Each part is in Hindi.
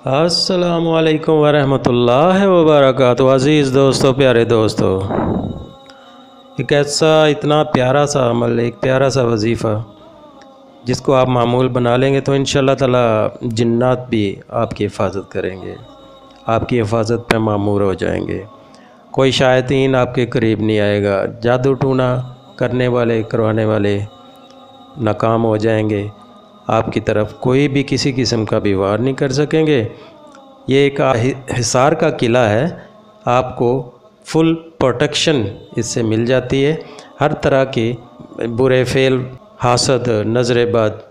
अस्सलामुअलैकुम वरहमतुल्लाहि वबरकातुहू। अज़ीज़ दोस्तों, प्यारे दोस्तों, एक ऐसा इतना प्यारा सा अमल, एक प्यारा सा वजीफ़ा जिसको आप मामूल बना लेंगे तो इंशाअल्लाह ताला जिन्नात भी आपकी हिफाजत करेंगे, आपकी हिफाजत पे मामूर हो जाएंगे। कोई शायातीन आपके करीब नहीं आएगा। जादू टूना करने वाले, करवाने वाले नाकाम हो जाएंगे। आपकी तरफ कोई भी किसी किस्म का भी वार नहीं कर सकेंगे। ये एक हिसार का किला है, आपको फुल प्रोटेक्शन इससे मिल जाती है। हर तरह के बुरे फेल, हासद, नज़र बद,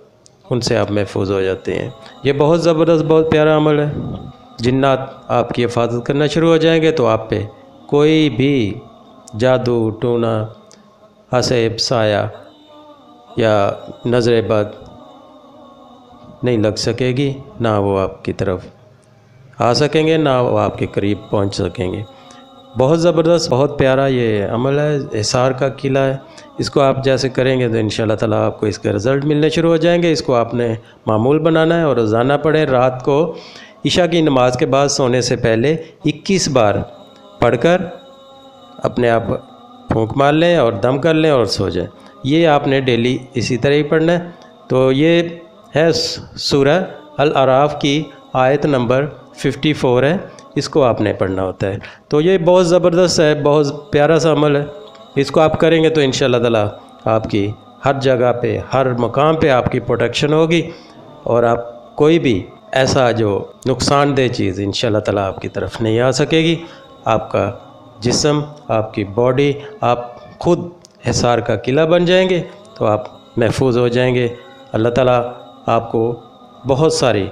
उनसे आप महफूज हो जाते हैं। ये बहुत ज़बरदस्त, बहुत प्यारा अमल है। जिन्नात आपकी हिफाजत करना शुरू हो जाएंगे तो आप पे कोई भी जादू टूना, हसेब, साया या नज़र बद नहीं लग सकेगी। ना वो आपकी तरफ आ सकेंगे, ना वो आपके करीब पहुंच सकेंगे। बहुत ज़बरदस्त, बहुत प्यारा ये अमल है। हिसार का किला है। इसको आप जैसे करेंगे तो इंशाअल्लाह ताला आपको इसके रिज़ल्ट मिलने शुरू हो जाएंगे। इसको आपने मामूल बनाना है और रोज़ाना पढ़ें। रात को इशा की नमाज के बाद सोने से पहले 21 बार पढ़कर अपने आप फूंक मार लें और दम कर लें और सो जाएं। ये आपने डेली इसी तरह ही पढ़ना है। तो ये है सूरह अल अराफ की आयत नंबर 54 है। इसको आपने पढ़ना होता है। तो ये बहुत ज़बरदस्त है, बहुत प्यारा सा अमल है। इसको आप करेंगे तो इंशाअल्लाह ताला आपकी हर जगह पे, हर मकाम पे आपकी प्रोटेक्शन होगी और आप कोई भी ऐसा जो नुकसानदेह चीज़ इंशाअल्लाह ताला आपकी तरफ नहीं आ सकेगी। आपका जिस्म, आपकी बॉडी, आप खुद हिसार का किला बन जाएंगे तो आप महफूज हो जाएंगे। अल्लाह ताला आपको बहुत सारी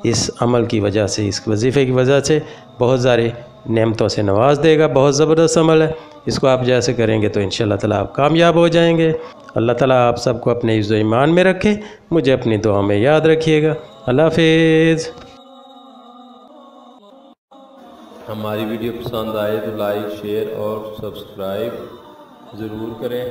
इस अमल की वजह से, इस वजीफ़े की वजह से बहुत सारी नेमतों से नवाज देगा। बहुत ज़बरदस्त अमल है। इसको आप जैसे करेंगे तो इंशाअल्लाह ताला आप कामयाब हो जाएंगे। अल्लाह ताला आप सबको अपने इज़्ज़ो ईमान में रखे। मुझे अपनी दुआ में याद रखिएगा। अल्लाह हाफ़िज़। हमारी वीडियो पसंद आए तो लाइक, शेयर और सब्सक्राइब ज़रूर करें।